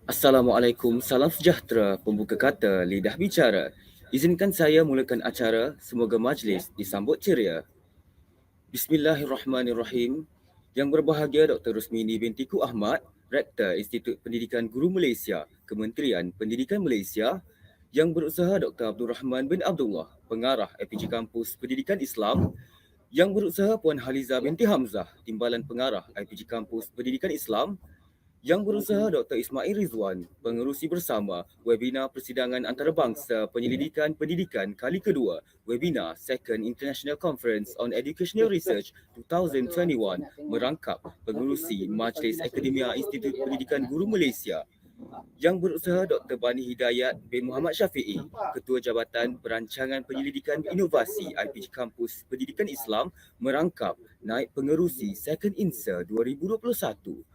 Assalamualaikum, salam sejahtera, pembuka kata, lidah bicara. Izinkan saya mulakan acara, semoga majlis disambut ceria. Bismillahirrahmanirrahim. Yang berbahagia Dr. Rusmini binti Ku Ahmad, Rektor Institut Pendidikan Guru Malaysia, Kementerian Pendidikan Malaysia. Yang berusaha Dr. Abdul Rahman bin Abdullah, Pengarah APG Kampus Pendidikan Islam. Yang berusaha Puan Haliza binti Hamzah, Timbalan Pengarah IPG Kampus Pendidikan Islam. Yang berusaha Dr. Ismail Rizwan, pengerusi bersama webinar persidangan antarabangsa penyelidikan pendidikan kali kedua, webinar Second International Conference on Educational Research 2021 merangkap pengerusi Majlis Akademia Institut Pendidikan Guru Malaysia. Yang berusaha Dr. Bani Hidayat bin Muhammad Syafiee, Ketua Jabatan Perancangan Penyelidikan Inovasi IPG Kampus Pendidikan Islam merangkap naib pengerusi Second INSA 2021.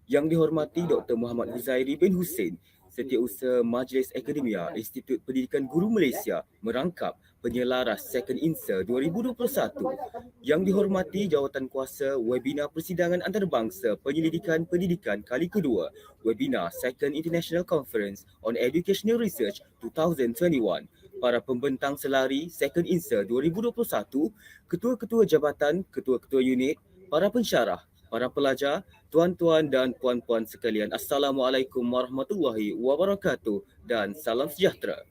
Yang dihormati Dr. Muhammad Huzairi bin Hussein, Setiausaha Majlis Akademia Institut Pendidikan Guru Malaysia merangkap penyelaras Second INSA 2021. Yang dihormati Jawatan Kuasa webinar persidangan antarabangsa penyelidikan pendidikan kali kedua, webinar Second International Conference on Educational Research 2021. Para pembentang selari Second INSA 2021, ketua-ketua jabatan, ketua-ketua unit, para pensyarah, para pelajar, tuan-tuan dan puan-puan sekalian, Assalamualaikum warahmatullahi wabarakatuh dan salam sejahtera.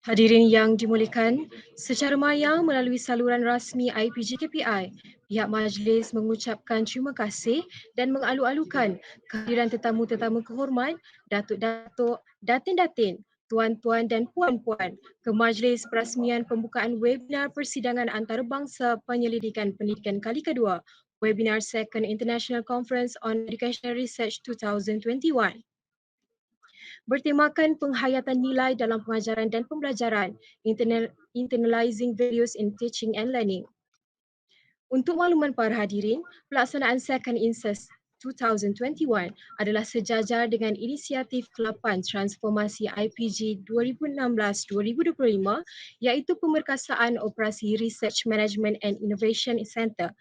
Hadirin yang dimuliakan, secara maya melalui saluran rasmi IPG KPI, pihak majlis mengucapkan terima kasih dan mengalu-alukan kehadiran tetamu-tetamu kehormat, datuk-datuk, datin-datin, tuan-tuan dan puan-puan ke majlis perasmian pembukaan webinar persidangan antarabangsa penyelidikan pendidikan kali kedua, webinar Second International Conference on Educational Research 2021. Bertemakan penghayatan nilai dalam pengajaran dan pembelajaran, internalizing values in teaching and learning. Untuk makluman para hadirin, pelaksanaan Second INSAS 2021 adalah sejajar dengan inisiatif ke-8 transformasi IPG 2016-2025 iaitu pemerkasaan Operasi Research Management and Innovation Centre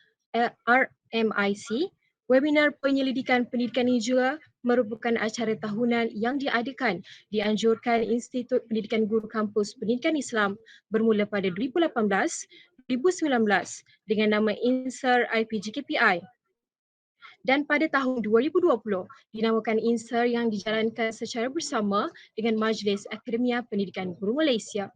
RMIC. Webinar penyelidikan pendidikan ini juga merupakan acara tahunan yang diadakan dianjurkan Institut Pendidikan Guru Kampus Pendidikan Islam bermula pada 2018-2019 dengan nama INSER IPG KPI. Dan pada tahun 2020 dinamakan INSER yang dijalankan secara bersama dengan Majlis Akademia Pendidikan Guru Malaysia.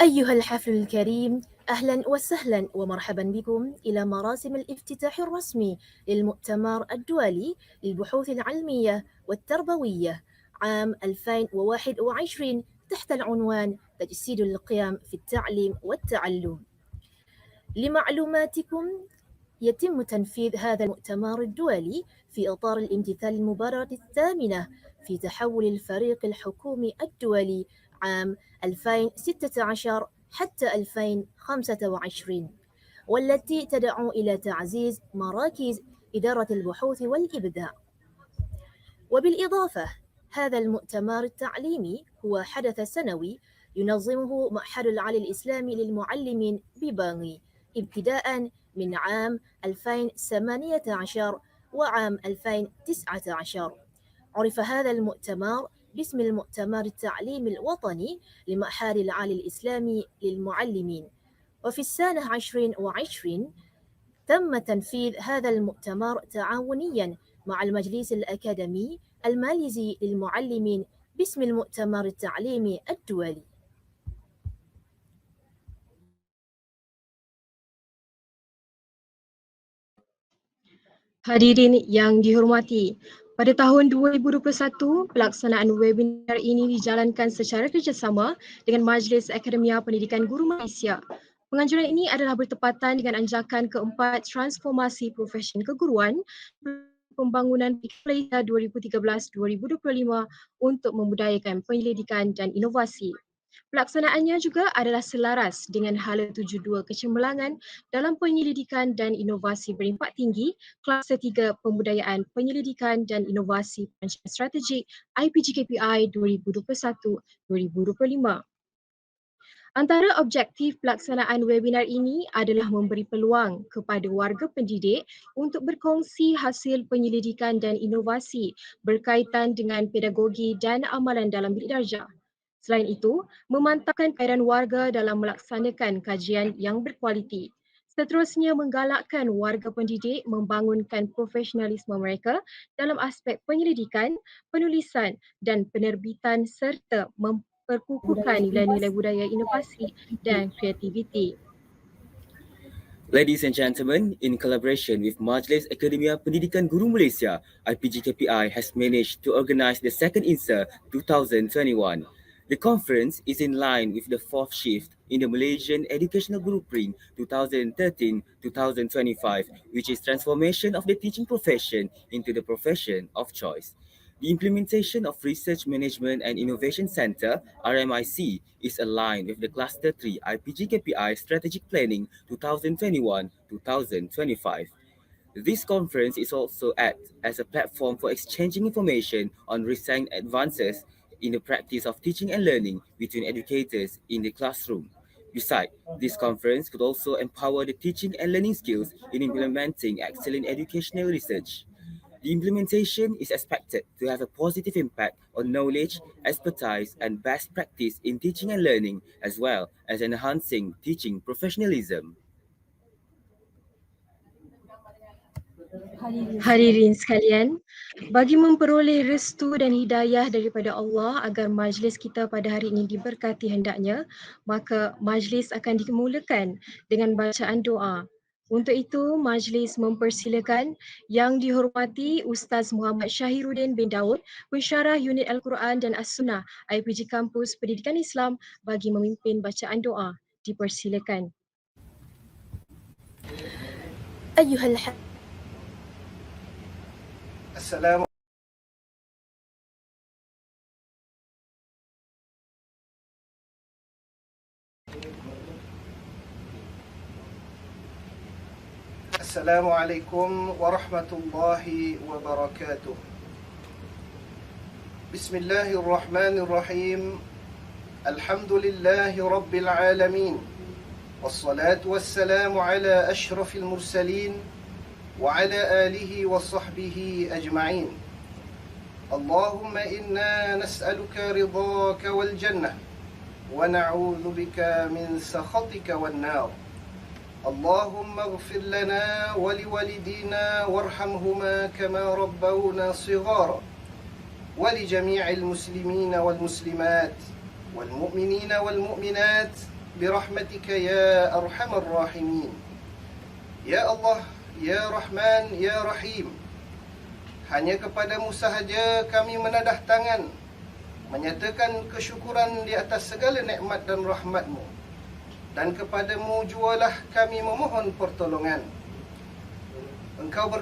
أيها الحفل الكريم، أهلا وسهلا ومرحبا بكم إلى مراسم الافتتاح الرسمي للمؤتمر الدولي للبحوث العلمية والتربوية عام 2021 تحت العنوان تجسيد القيم في التعليم والتعلم. لمعلوماتكم، يتم تنفيذ هذا المؤتمر الدولي في إطار الامتثال المبادرة الثامنة في تحول الفريق الحكومي الدولي عام 2016 حتى 2025، والتي تدعو إلى تعزيز مراكز إدارة البحوث والإبداع. وبالإضافة، هذا المؤتمر التعليمي هو حدث سنوي ينظمه معهد العالي الإسلامي للمعلمين ببانغي ابتداء من عام 2018 وعام 2019. عرف هذا المؤتمر باسم المؤتمر التعليمي الوطني لمعهد العالي الإسلامي للمعلمين. وفي السنة 2020 تم تنفيذ هذا المؤتمر تعاونيا مع المجلس الأكاديمي الماليزي للمعلمين باسم المؤتمر التعليمي الدولي. Hadirin yang dihormati, pada tahun 2021, pelaksanaan webinar ini dijalankan secara kerjasama dengan Majlis Akademia Pendidikan Guru Malaysia. Penganjuran ini adalah bertepatan dengan anjakan keempat transformasi profesion keguruan pembangunan Malaysia 2013-2025 untuk membudayakan penyelidikan dan inovasi. Pelaksanaannya juga adalah selaras dengan Hala 72 Kecemerlangan dalam penyelidikan dan inovasi berimpak tinggi, Kluster 3 Pembudayaan Penyelidikan dan Inovasi Perancangan Strategik IPG KPI 2021-2025. Antara objektif pelaksanaan webinar ini adalah memberi peluang kepada warga pendidik untuk berkongsi hasil penyelidikan dan inovasi berkaitan dengan pedagogi dan amalan dalam bilik darjah. Selain itu, memantapkan kehadiran warga dalam melaksanakan kajian yang berkualiti. Seterusnya, menggalakkan warga pendidik membangunkan profesionalisme mereka dalam aspek penyelidikan, penulisan dan penerbitan serta memperkukuhkan nilai-nilai budaya inovasi dan kreativiti. Ladies and gentlemen, in collaboration with Majlis Akademia Pendidikan Guru Malaysia, IPGKPI has managed to organize the second INSA 2021. The conference is in line with the fourth shift in the Malaysian Educational Blueprint 2013-2025, which is transformation of the teaching profession into the profession of choice. The implementation of Research Management and Innovation Center (RMIC) is aligned with the Cluster 3 IPGKPI Strategic Planning 2021-2025. This conference is also act as a platform for exchanging information on recent advances in the practice of teaching and learning between educators in the classroom. Besides, this conference could also empower the teaching and learning skills in implementing excellent educational research. The implementation is expected to have a positive impact on knowledge, expertise, and best practice in teaching and learning, as well as enhancing teaching professionalism. Hadirin sekalian, bagi memperoleh restu dan hidayah daripada Allah agar majlis kita pada hari ini diberkati hendaknya, maka majlis akan dimulakan dengan bacaan doa. Untuk itu, majlis mempersilakan Yang Dihormati Ustaz Muhammad Syahiruddin bin Daud, Pensyarah Unit Al-Quran dan As-Sunnah IPG Kampus Pendidikan Islam bagi memimpin bacaan doa. Dipersilakan. أيها الحبيب السلام عليكم ورحمة الله وبركاته. بسم الله الرحمن الرحيم. الحمد لله رب العالمين، والصلاة والسلام على أشرف المرسلين وعلى آله وصحبه أجمعين. اللهم إنا نسألك رضاك والجنة ونعوذ بك من سخطك والنار. اللهم اغفر لنا ولوالدينا وارحمهما كما ربونا صغارا، ولجميع المسلمين والمسلمات والمؤمنين والمؤمنات برحمتك يا أرحم الراحمين. يا الله, Ya Rahman, Ya Rahim, hanya kepadamu sahaja kami menadah tangan, menyatakan kesyukuran di atas segala nikmat dan rahmatmu, dan kepadamu jualah kami memohon pertolongan. Engkau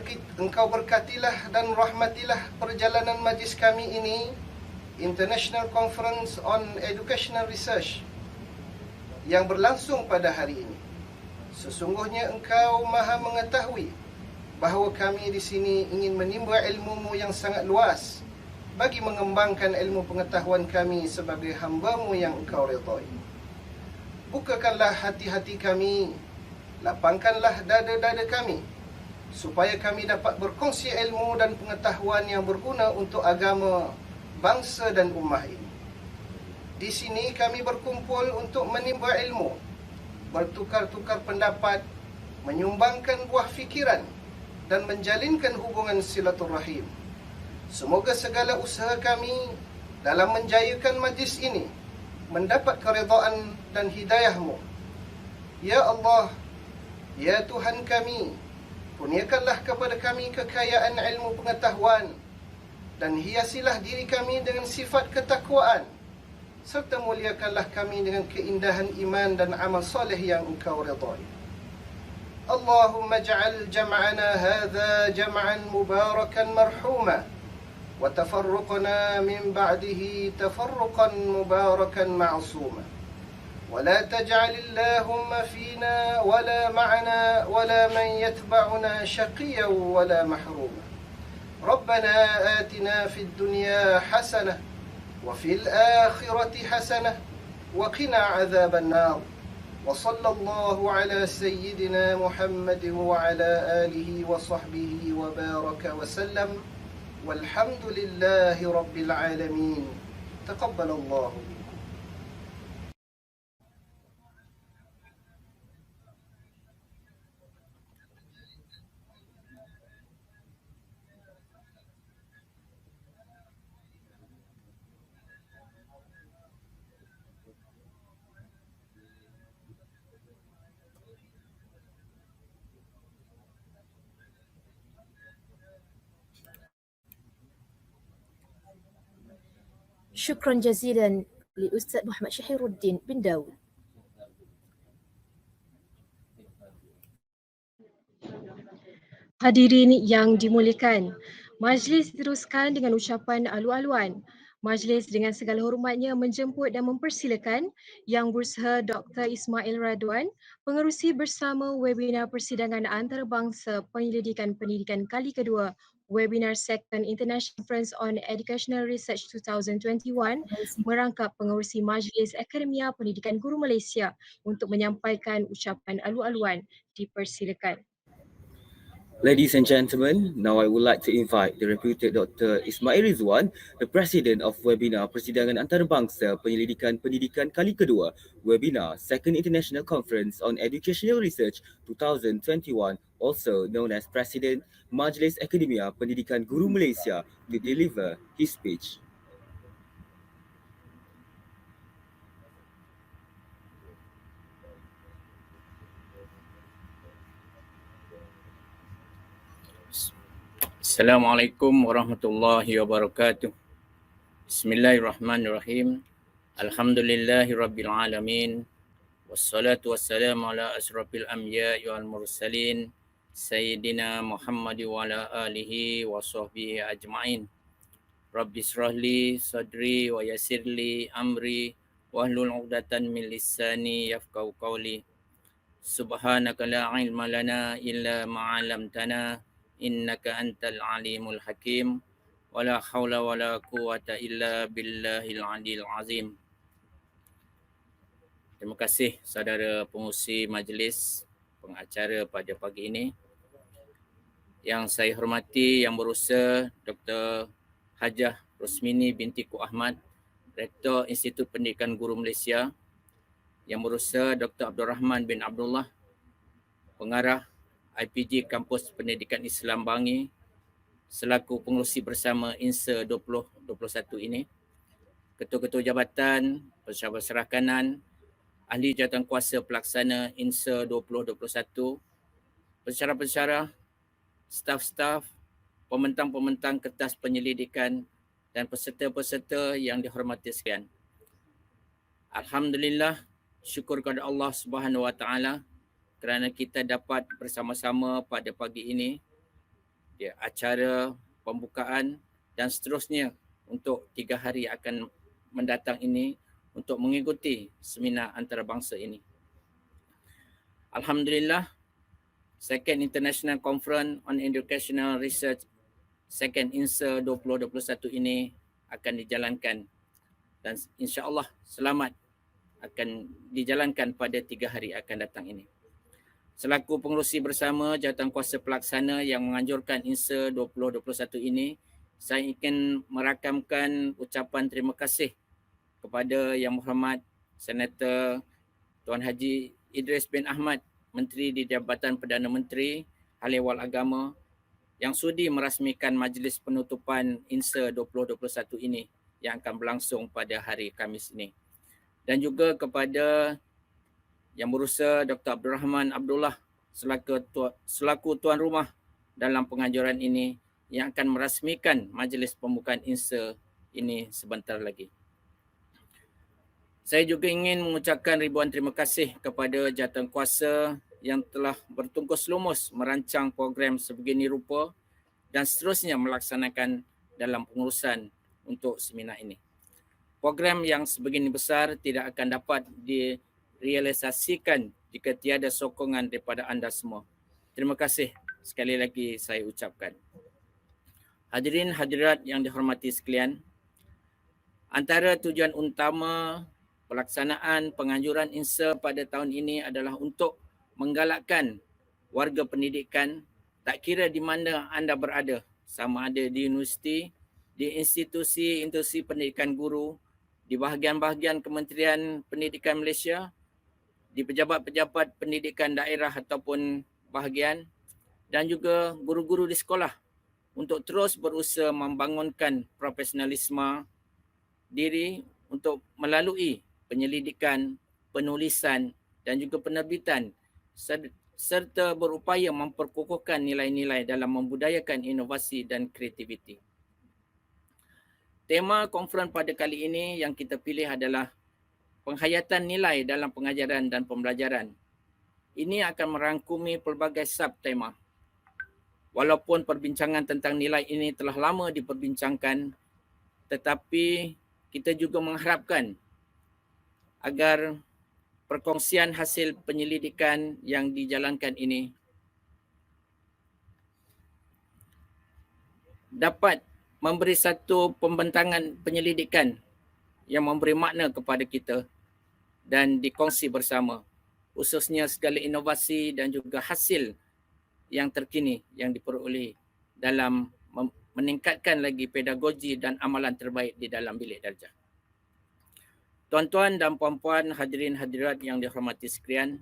berkatilah dan rahmatilah perjalanan majlis kami ini, International Conference on Educational Research, yang berlangsung pada hari ini. Sesungguhnya Engkau Maha mengetahui bahawa kami di sini ingin menimba ilmu-Mu yang sangat luas bagi mengembangkan ilmu pengetahuan kami sebagai hamba-Mu yang Engkau redai. Bukakanlah hati-hati kami, lapangkanlah dada-dada kami, supaya kami dapat berkongsi ilmu dan pengetahuan yang berguna untuk agama, bangsa dan ummah ini. Di sini kami berkumpul untuk menimba ilmu, bertukar-tukar pendapat, menyumbangkan buah fikiran dan menjalinkan hubungan silaturahim. Semoga segala usaha kami dalam menjayakan majlis ini mendapat keredaan dan hidayah-Mu. Ya Allah, ya Tuhan kami, kurniakanlah kepada kami kekayaan ilmu pengetahuan dan hiasilah diri kami dengan sifat ketakwaan, serta muliakanlah kami dengan keindahan iman dan amal soleh yang Engkau redai. Allahumma ja'al jam'ana hadha jam'an mubarakan marhuma, wa tafarruqna min ba'dihi tafarruqan mubarakan ma'suma. Wa la taj'al Allahumma fina wa la ma'ana wa la man yatba'una shaqiyan wa la mahruma. Rabbana atina fid dunya hasanah وفي الآخرة حسنة وقنا عذاب النار. وصلى الله على سيدنا محمد وعلى آله وصحبه وبارك وسلم والحمد لله رب العالمين. تقبل الله. شكرا جزيلا لأستاذ محمد شهير الدين بن داود. Hadirin yang dimuliakan, majlis diteruskan dengan ucapan alu-aluan. Majlis dengan segala hormatnya menjemput dan mempersilakan Yang Berusaha Dr. Ismail Radwan, pengerusi bersama webinar persidangan antarabangsa penyelidikan pendidikan kali kedua, webinar Second International Conference on Educational Research 2021, merangkap pengerusi Majlis Akademia Pendidikan Guru Malaysia untuk menyampaikan ucapan alu-aluan. Dipersilakan. Ladies and gentlemen, now I would like to invite the reputed Dr. Ismail Rizwan, the President of Webinar Persidangan Antarabangsa Penyelidikan Pendidikan kali kedua, Webinar Second International Conference on Educational Research 2021, also known as President Majlis Akademia Pendidikan Guru Malaysia, to deliver his speech. Assalamualaikum warahmatullahi wabarakatuh. Bismillahirrahmanirrahim. Alhamdulillahirabbil alamin. Wassalatu wassalamu ala asrafil anbiya'i wal mursalin sayyidina Muhammad wa ala alihi wa sahbihi ajma'in. Rabbi israhli sadri wa yassirli amri wahlul 'uqdatan min lisani yafqahu qawli. Subhanaka la ilma lana illa ma 'allamtana innaka antal alimul hakim wala haula wala quwata illa billahil aliyil azim. Terima kasih saudara pengurusi majlis pengacara pada pagi ini. Yang saya hormati Yang Berusaha Dr. Hajah Rosmini binti Ku Ahmad, Rektor Institut Pendidikan Guru Malaysia. Yang Berusaha Dr. Abdul Rahman bin Abdullah, Pengarah IPG Kampus Pendidikan Islam Bangi, selaku pengerusi bersama INSA 2021 ini, Ketua-Ketua Jabatan, Pensyarah Kanan, Ahli Jawatankuasa Pelaksana INSA 2021, pensyarah-pensyarah, staf-staf, pembentang-pembentang kertas penyelidikan dan peserta-peserta yang dihormati sekalian. Alhamdulillah, syukur kepada Allah Subhanahu Wa Taala kerana kita dapat bersama-sama pada pagi ini di acara pembukaan dan seterusnya untuk 3 hari akan mendatang ini untuk mengikuti seminar antarabangsa ini. Alhamdulillah, Second International Conference on Educational Research Second INSA 2021 ini akan dijalankan dan insya-Allah selamat akan dijalankan pada 3 hari akan datang ini. Selaku pengerusi bersama Jawatankuasa Pelaksana yang menganjurkan INSA 2021 ini, saya ingin merakamkan ucapan terima kasih kepada Yang Berhormat Senator Tuan Haji Idris bin Ahmad, Menteri di Jabatan Perdana Menteri, Hal Ehwal Agama, yang sudi merasmikan majlis penutupan INSA 2021 ini yang akan berlangsung pada hari Khamis ini. Dan juga kepada Yang Berusaha Dr. Abdul Rahman Abdullah selaku tuan rumah dalam penganjuran ini yang akan merasmikan majlis pembukaan INSA ini sebentar lagi. Saya juga ingin mengucapkan ribuan terima kasih kepada jawatankuasa yang telah bertungkus lumus merancang program sebegini rupa dan seterusnya melaksanakan dalam pengurusan untuk seminar ini. Program yang sebegini besar tidak akan dapat direalisasikan jika tiada sokongan daripada anda semua. Terima kasih sekali lagi saya ucapkan. Hadirin hadirat yang dihormati sekalian, antara tujuan utama pelaksanaan penganjuran INSA pada tahun ini adalah untuk menggalakkan warga pendidikan, tak kira di mana anda berada, sama ada di universiti, di institusi pendidikan guru, di bahagian-bahagian Kementerian Pendidikan Malaysia, di pejabat-pejabat pendidikan daerah ataupun bahagian, dan juga guru-guru di sekolah untuk terus berusaha membangunkan profesionalisme diri untuk melalui penyelidikan, penulisan dan juga penerbitan serta berupaya memperkukuhkan nilai-nilai dalam membudayakan inovasi dan kreativiti. Tema konferens pada kali ini yang kita pilih adalah penghayatan nilai dalam pengajaran dan pembelajaran. Ini akan merangkumi pelbagai subtema. Walaupun perbincangan tentang nilai ini telah lama diperbincangkan, tetapi kita juga mengharapkan agar perkongsian hasil penyelidikan yang dijalankan ini dapat memberi satu pembentangan penyelidikan yang memberi makna kepada kita dan dikongsi bersama, khususnya segala inovasi dan juga hasil yang terkini yang diperoleh dalam meningkatkan lagi pedagogi dan amalan terbaik di dalam bilik darjah. Tuan-tuan dan puan-puan, hadirin hadirat yang dihormati sekalian,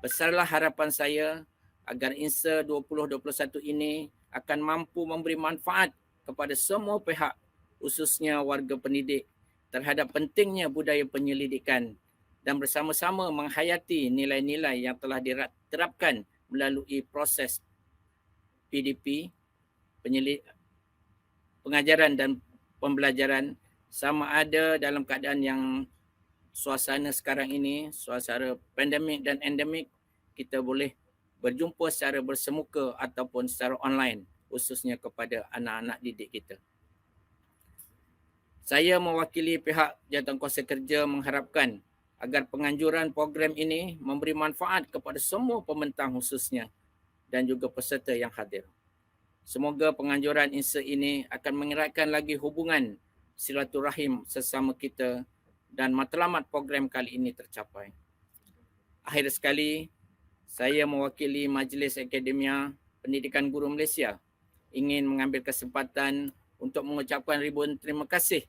besarlah harapan saya agar INSA 2021 ini akan mampu memberi manfaat kepada semua pihak, khususnya warga pendidik, terhadap pentingnya budaya penyelidikan dan bersama-sama menghayati nilai-nilai yang telah diterapkan melalui proses PDP, pengajaran dan pembelajaran, sama ada dalam keadaan yang suasana sekarang ini, suasana pandemik dan endemik, kita boleh berjumpa secara bersemuka ataupun secara online, khususnya kepada anak-anak didik kita. Saya mewakili pihak Jawatankuasa Kerja mengharapkan agar penganjuran program ini memberi manfaat kepada semua pembentang khususnya dan juga peserta yang hadir. Semoga penganjuran INSA ini akan mengeratkan lagi hubungan silaturahim sesama kita dan matlamat program kali ini tercapai. Akhir sekali, saya mewakili Majlis Akademia Pendidikan Guru Malaysia ingin mengambil kesempatan untuk mengucapkan ribuan terima kasih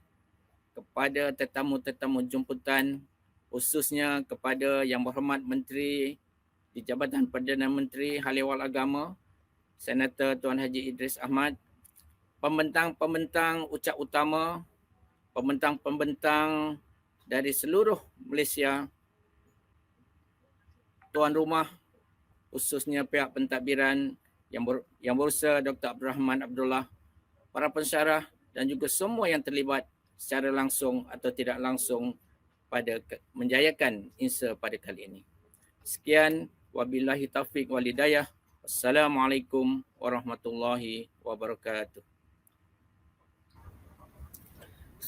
kepada tetamu-tetamu jemputan, khususnya kepada Yang Berhormat Menteri di Jabatan Perdana Menteri Hal Ehwal Agama, Senator Tuan Haji Idris Ahmad, pembentang-pembentang ucap utama, pembentang-pembentang dari seluruh Malaysia, tuan rumah, khususnya pihak pentadbiran yang berusaha Dr. Abdul Rahman Abdullah, para pensyarah dan juga semua yang terlibat secara langsung atau tidak langsung pada menjayakan INSA pada kali ini. Sekian, wabillahi taufiq wal hidayah. Wassalamualaikum warahmatullahi wabarakatuh.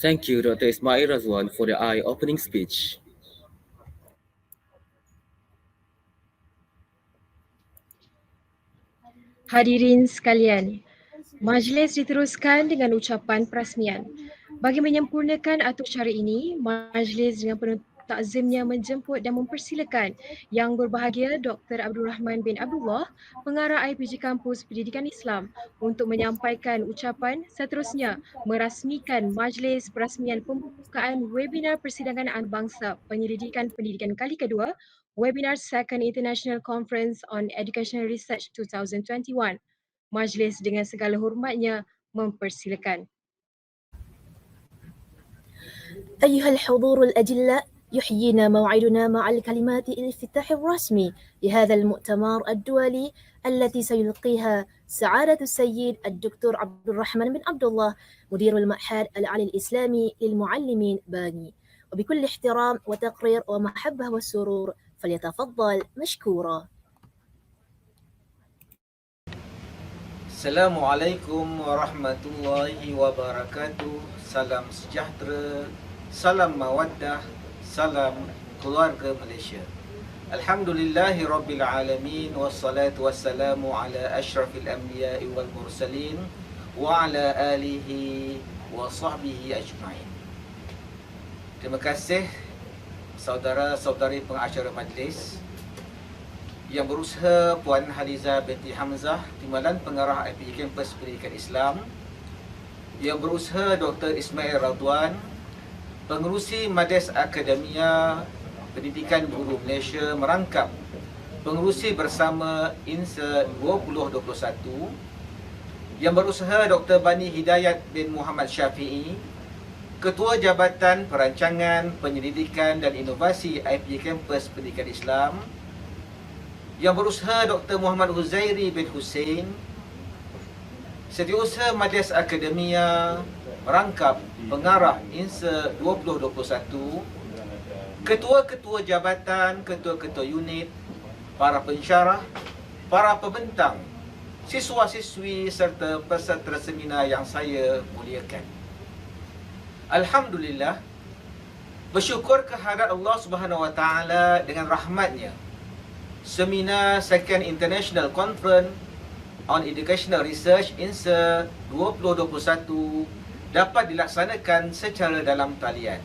Thank you, Dr. Ismail Razwan, for the eye-opening speech. Hadirin sekalian, majlis diteruskan dengan ucapan perasmian. Bagi menyempurnakan atur cara ini, majlis dengan penuh takzimnya menjemput dan mempersilakan Yang Berbahagia Dr. Abdul Rahman bin Abdullah, Pengarah IPG Kampus Pendidikan Islam, untuk menyampaikan ucapan, seterusnya merasmikan majlis perasmian pembukaan webinar persidangan antarabangsa penyelidikan pendidikan kali kedua, webinar Second International Conference on Educational Research 2021. Majlis dengan segala hormatnya mempersilakan. أيها الحضور الأجلاء، يحيينا موعدنا مع الكلمات الافتتاح الرسمي لهذا المؤتمر الدولي التي سيلقيها سعادة السيد الدكتور عبد الرحمن بن عبد الله مدير المعهد العالي الإسلامي للمعلمين باني. وبكل احترام وتقرير ومحبة والسرور فليتفضل مشكورا. Assalamualaikum warahmatullahi wabarakatuh. Salam sejahtera, salam mawaddah, salam keluarga Malaysia. Alhamdulillahi rabbil alamin, wassalatu wassalamu ala asyrafil anbiya'i wal mursalin wa ala alihi wa sahbihi ajma'in. Terima kasih saudara-saudari pengacara majlis, Yang Berusaha Puan Haliza binti Hamzah, Timbalan Pengarah IPG Kampus Pendidikan Islam, Yang Berusaha Dr. Ismail Radwan, Pengerusi Majlis Akademia Pendidikan Guru Malaysia merangkap Pengerusi Bersama INSA 2021, Yang Berusaha Dr. Bani Hidayat bin Muhammad Syafi'i, Ketua Jabatan Perancangan, Penyelidikan dan Inovasi IPG Kampus Pendidikan Islam, Yang Berusaha Dr. Muhammad Huzairi bin Hussein, Setiausaha Majlis Akademia merangkap Pengarah INSA 2021, Ketua-ketua Jabatan, Ketua-ketua Unit, para pensyarah, para pembentang, siswa-siswi serta peserta seminar yang saya muliakan. Alhamdulillah, bersyukur kehadrat Allah Subhanahu Wa Taala dengan rahmatnya, seminar Second International Conference on Educational Research INSA 2021 dapat dilaksanakan secara dalam talian.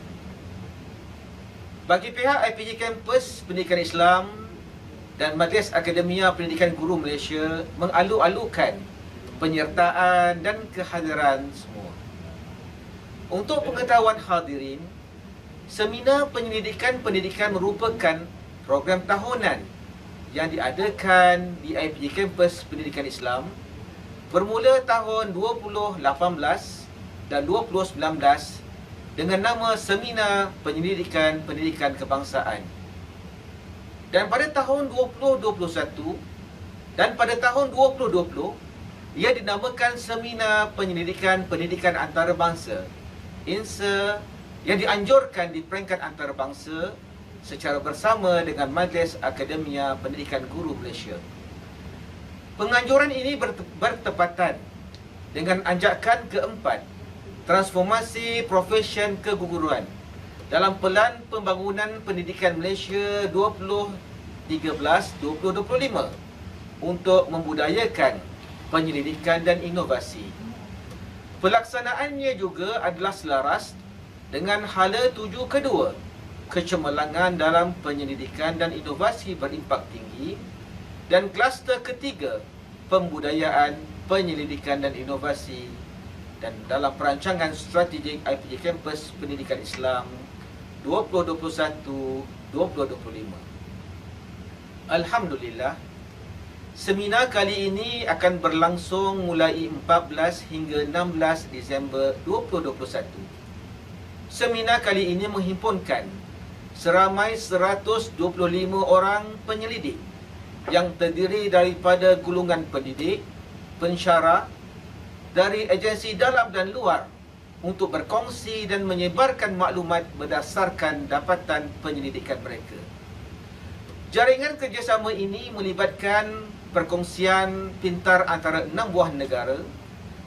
Bagi pihak IPG Kampus Pendidikan Islam dan Majlis Akademia Pendidikan Guru Malaysia mengalu-alukan penyertaan dan kehadiran semua. Untuk pengetahuan hadirin, seminar penyelidikan pendidikan merupakan program tahunan yang diadakan di IPG Kampus Pendidikan Islam bermula tahun 2018 dan 2019 dengan nama Seminar Penyelidikan Pendidikan Kebangsaan. Dan pada tahun 2021 dan pada tahun 2020, ia dinamakan Seminar Penyelidikan Pendidikan Antarabangsa INSA yang dianjurkan di peringkat antarabangsa secara bersama dengan Majlis Akademia Pendidikan Guru Malaysia. Penganjuran ini bertepatan dengan anjakan keempat, transformasi profesion keguruan dalam Pelan Pembangunan Pendidikan Malaysia 2013-2025 untuk membudayakan penyelidikan dan inovasi. Pelaksanaannya juga adalah selaras dengan hala tuju kedua, kecemerlangan dalam penyelidikan dan inovasi berimpak tinggi, dan kluster ketiga, pembudayaan, penyelidikan dan inovasi, dan dalam perancangan strategik IPG Kampus Pendidikan Islam 2021-2025. Alhamdulillah, seminar kali ini akan berlangsung mulai 14 hingga 16 Disember 2021. Seminar kali ini menghimpunkan seramai 125 orang penyelidik yang terdiri daripada golongan pendidik, pensyarah dari agensi dalam dan luar untuk berkongsi dan menyebarkan maklumat berdasarkan dapatan penyelidikan mereka. Jaringan kerjasama ini melibatkan perkongsian pintar antara 6 buah negara: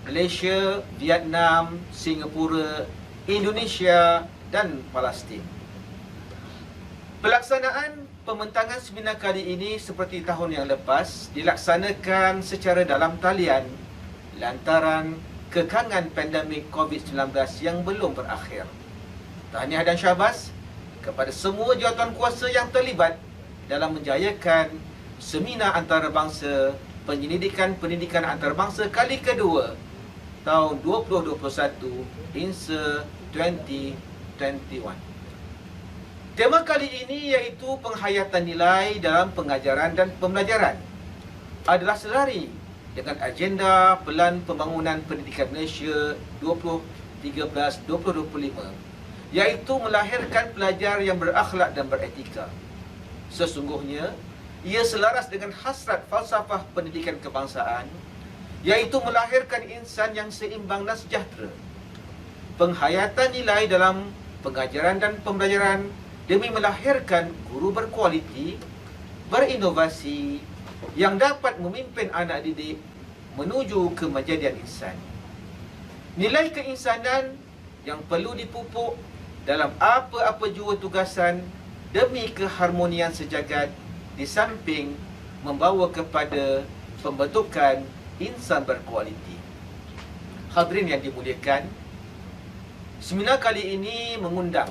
Malaysia, Vietnam, Singapura, Indonesia dan Palestin. Pelaksanaan pembentangan seminar kali ini seperti tahun yang lepas dilaksanakan secara dalam talian lantaran kekangan pandemik COVID-19 yang belum berakhir. Tahniah dan syabas kepada semua jawatankuasa yang terlibat dalam menjayakan seminar antarabangsa penyelidikan pendidikan antarabangsa kali kedua tahun 2021 INSA 2021. Tema kali ini iaitu penghayatan nilai dalam pengajaran dan pembelajaran adalah selari dengan agenda Pelan Pembangunan Pendidikan Malaysia 2013-2025, iaitu melahirkan pelajar yang berakhlak dan beretika. Sesungguhnya, ia selaras dengan hasrat falsafah pendidikan kebangsaan, iaitu melahirkan insan yang seimbang dan sejahtera. Penghayatan nilai dalam pengajaran dan pembelajaran demi melahirkan guru berkualiti, berinovasi, yang dapat memimpin anak didik menuju kemajadian insan. Nilai keinsanan yang perlu dipupuk dalam apa-apa jua tugasan demi keharmonian sejagat, di samping membawa kepada pembentukan insan berkualiti. Hadirin yang dimuliakan, seminar kali ini mengundang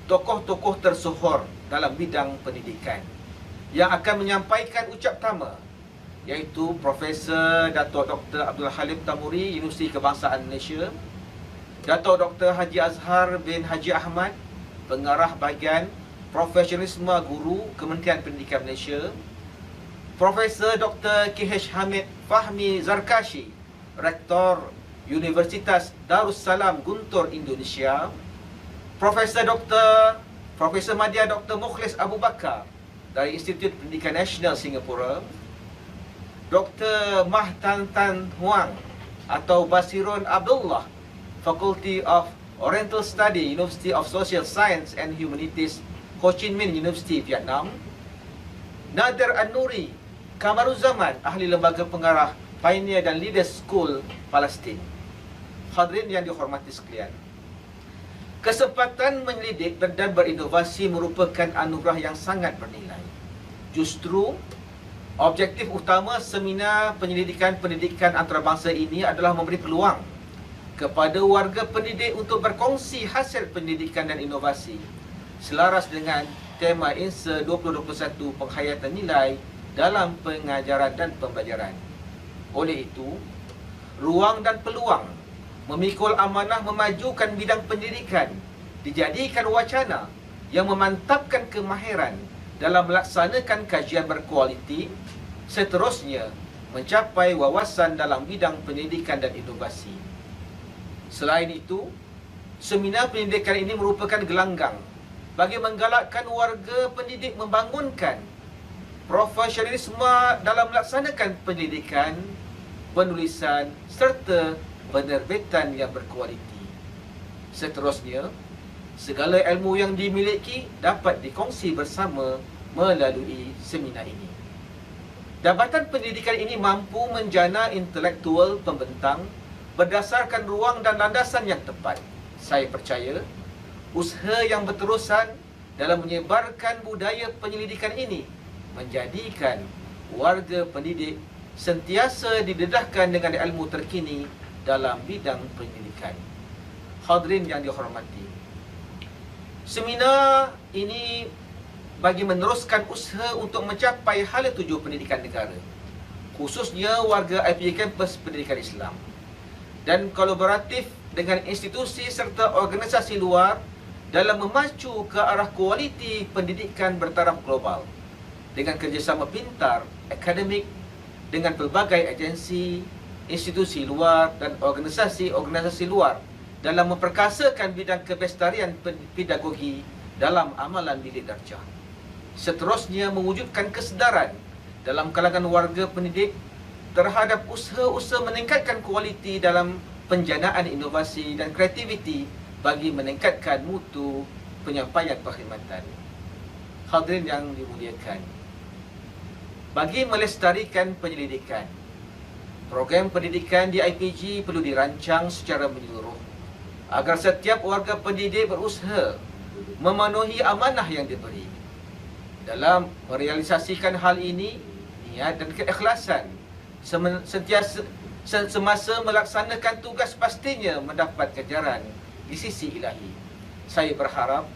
tokoh-tokoh tersohor dalam bidang pendidikan yang akan menyampaikan ucap tama, iaitu Profesor Dato' Dr. Abdul Halim Tamuri, Universiti Kebangsaan Malaysia, Dato' Dr. Haji Azhar bin Haji Ahmad, Pengarah Bahagian Profesionalisme Guru, Kementerian Pendidikan Malaysia, Profesor Dr. KH Hamid Fahmi Zarkashi, Rektor Universitas Darussalam Guntur, Indonesia, Profesor Madya Dr. Mukhlis Abu Bakar dari Institut Pendidikan Nasional Singapura, Dr. Mah Tan Tan Huang atau Basirun Abdullah, Faculty of Oriental Study, University of Social Science and Humanities, Ho Chi Minh University, Vietnam, Nadir An-Nuri Kamaruzaman, ahli lembaga pengarah Pioneer dan Leaders School, Palestin. Hadirin yang dihormati sekalian, kesempatan menyelidik dan berinovasi merupakan anugerah yang sangat bernilai. Justru, objektif utama seminar penyelidikan pendidikan antarabangsa ini adalah memberi peluang kepada warga pendidik untuk berkongsi hasil pendidikan dan inovasi selaras dengan tema INSA 2021 penghayatan nilai dalam pengajaran dan pembelajaran. Oleh itu, ruang dan peluang memikul amanah memajukan bidang pendidikan dijadikan wacana yang memantapkan kemahiran dalam melaksanakan kajian berkualiti, seterusnya mencapai wawasan dalam bidang pendidikan dan inovasi. Selain itu, seminar pendidikan ini merupakan gelanggang bagi menggalakkan warga pendidik membangunkan profesionalisme dalam melaksanakan pendidikan, penulisan serta penerbitan yang berkualiti. Seterusnya, segala ilmu yang dimiliki dapat dikongsi bersama melalui seminar ini. Jabatan pendidikan ini mampu menjana intelektual pembentang berdasarkan ruang dan landasan yang tepat. Saya percaya, usaha yang berterusan dalam menyebarkan budaya penyelidikan ini menjadikan warga pendidik sentiasa didedahkan dengan ilmu terkini dalam bidang pendidikan. Hadirin yang dihormati, seminar ini bagi meneruskan usaha untuk mencapai hala tuju pendidikan negara, khususnya warga IPG Kampus Pendidikan Islam, dan kolaboratif dengan institusi serta organisasi luar dalam memacu ke arah kualiti pendidikan bertaraf global dengan kerjasama pintar akademik dengan pelbagai agensi, institusi luar dan organisasi-organisasi luar dalam memperkasakan bidang kepestarian pedagogi dalam amalan didik darjah. Seterusnya, mewujudkan kesedaran dalam kalangan warga pendidik terhadap usaha-usaha meningkatkan kualiti dalam penjanaan inovasi dan kreativiti bagi meningkatkan mutu penyampaian perkhidmatan. Hadirin yang dimuliakan, bagi melestarikan penyelidikan, program pendidikan di IPG perlu dirancang secara menyeluruh agar setiap warga pendidik berusaha memenuhi amanah yang diberi. Dalam merealisasikan hal ini, niat dan keikhlasan semasa melaksanakan tugas pastinya mendapat ganjaran di sisi ilahi. Saya berharap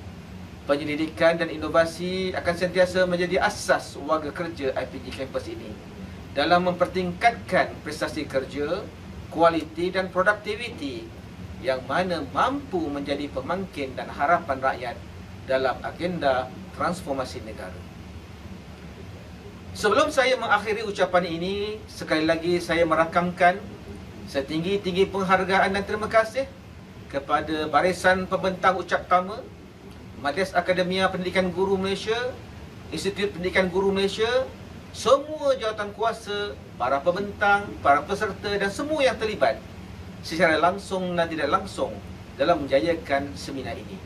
penyelidikan dan inovasi akan sentiasa menjadi asas warga kerja IPG Kampus ini dalam mempertingkatkan prestasi kerja, kualiti dan produktiviti yang mana mampu menjadi pemangkin dan harapan rakyat dalam agenda transformasi negara. Sebelum saya mengakhiri ucapan ini, sekali lagi saya merakamkan setinggi-tinggi penghargaan dan terima kasih kepada Barisan Pembentang Ucap Tama, Majlis Akademia Pendidikan Guru Malaysia, Institut Pendidikan Guru Malaysia, semua jawatan kuasa, para pembentang, para peserta dan semua yang terlibat secara langsung dan tidak langsung dalam menjayakan seminar ini.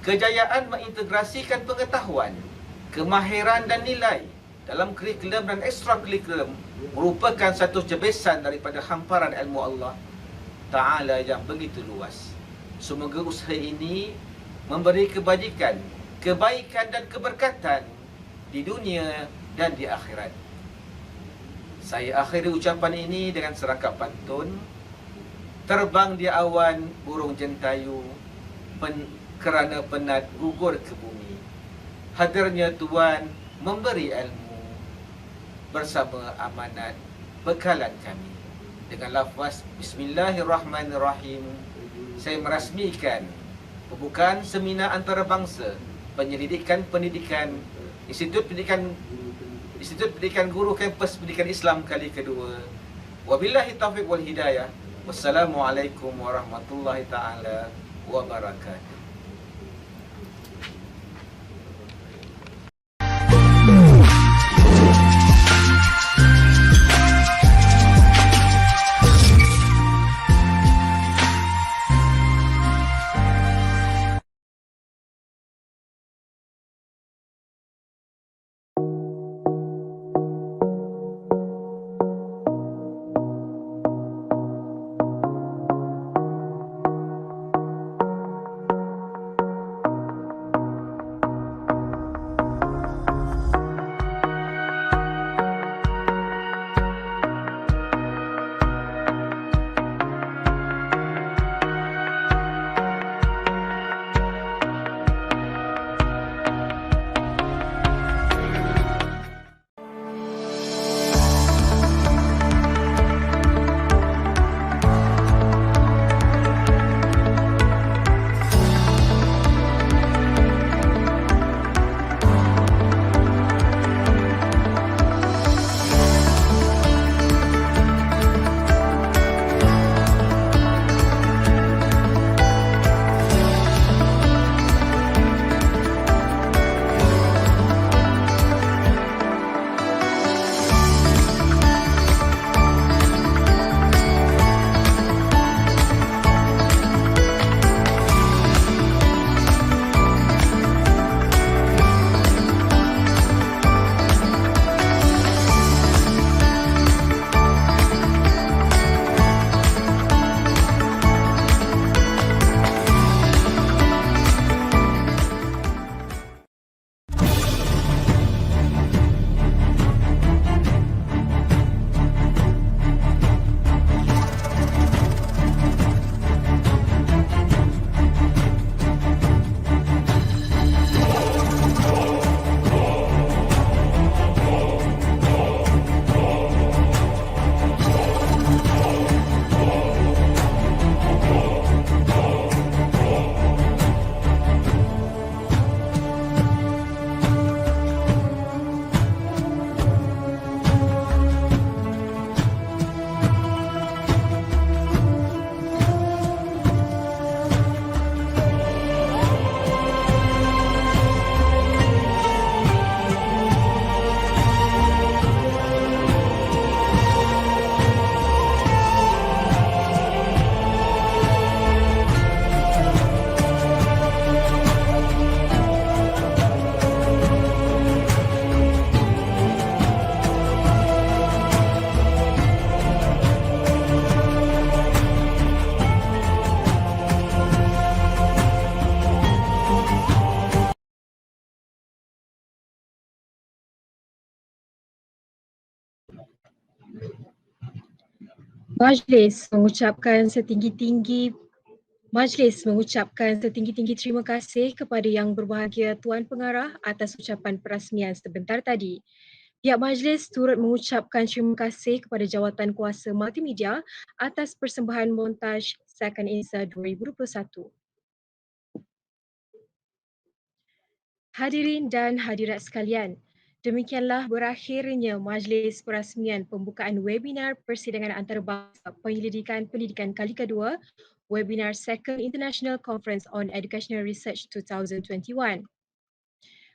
Kejayaan mengintegrasikan pengetahuan, kemahiran dan nilai dalam kurikulum dan ekstrakurikulum merupakan satu cebisan daripada hamparan ilmu Allah Ta'ala yang begitu luas. Semoga usaha ini memberi kebajikan, kebaikan dan keberkatan di dunia dan di akhirat. Saya akhiri ucapan ini dengan serangkap pantun. Terbang di awan burung jentayu, kerana penat gugur ke bumi. Hadirnya Tuan memberi ilmu bersama amanat bekalan kami. Dengan lafaz Bismillahirrahmanirrahim, saya merasmikan pembukaan seminar antarabangsa penyelidikan pendidikan Institut Pendidikan Guru Kampus Pendidikan Islam kali kedua. Wabillahi taufiq wal hidayah. Wassalamualaikum warahmatullahi taala wabarakatuh. Majlis mengucapkan setinggi-tinggi terima kasih kepada Yang Berbahagia Tuan Pengarah atas ucapan perasmian sebentar tadi. Pihak Majlis turut mengucapkan terima kasih kepada Jawatan Kuasa Multimedia atas persembahan montaj Second INSA 2021. Hadirin dan hadirat sekalian, demikianlah berakhirnya majlis perasmian pembukaan webinar Persidangan Antarabangsa Penyelidikan Pendidikan kali kedua, webinar Second International Conference on Educational Research 2021.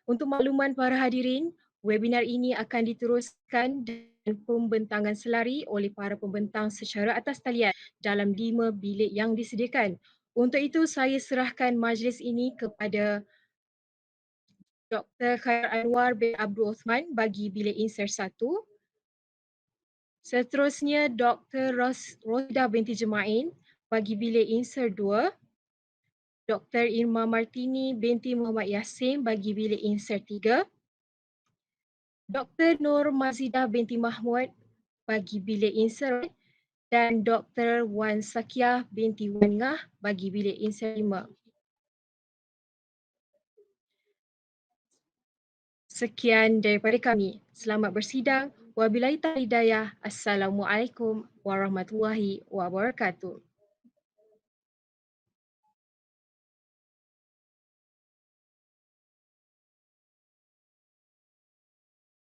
Untuk makluman para hadirin, webinar ini akan diteruskan dan pembentangan selari oleh para pembentang secara atas talian dalam 5 bilik yang disediakan. Untuk itu, saya serahkan majlis ini kepada Dr. Khair Anwar bin Abdul Osman bagi bilik insert 1. Seterusnya Dr. Rosida binti Jemain bagi bilik insert 2. Dr. Irma Martini binti Muhammad Yasin bagi bilik insert 3. Dr. Nur Mazidah binti Mahmud bagi bilik insert dan Dr. Wan Sakiah binti Wan Ngah bagi bilik insert 5. Sekian daripada kami. Selamat bersidang. Wabillahi taufiq hidayah. Assalamualaikum warahmatullahi wabarakatuh.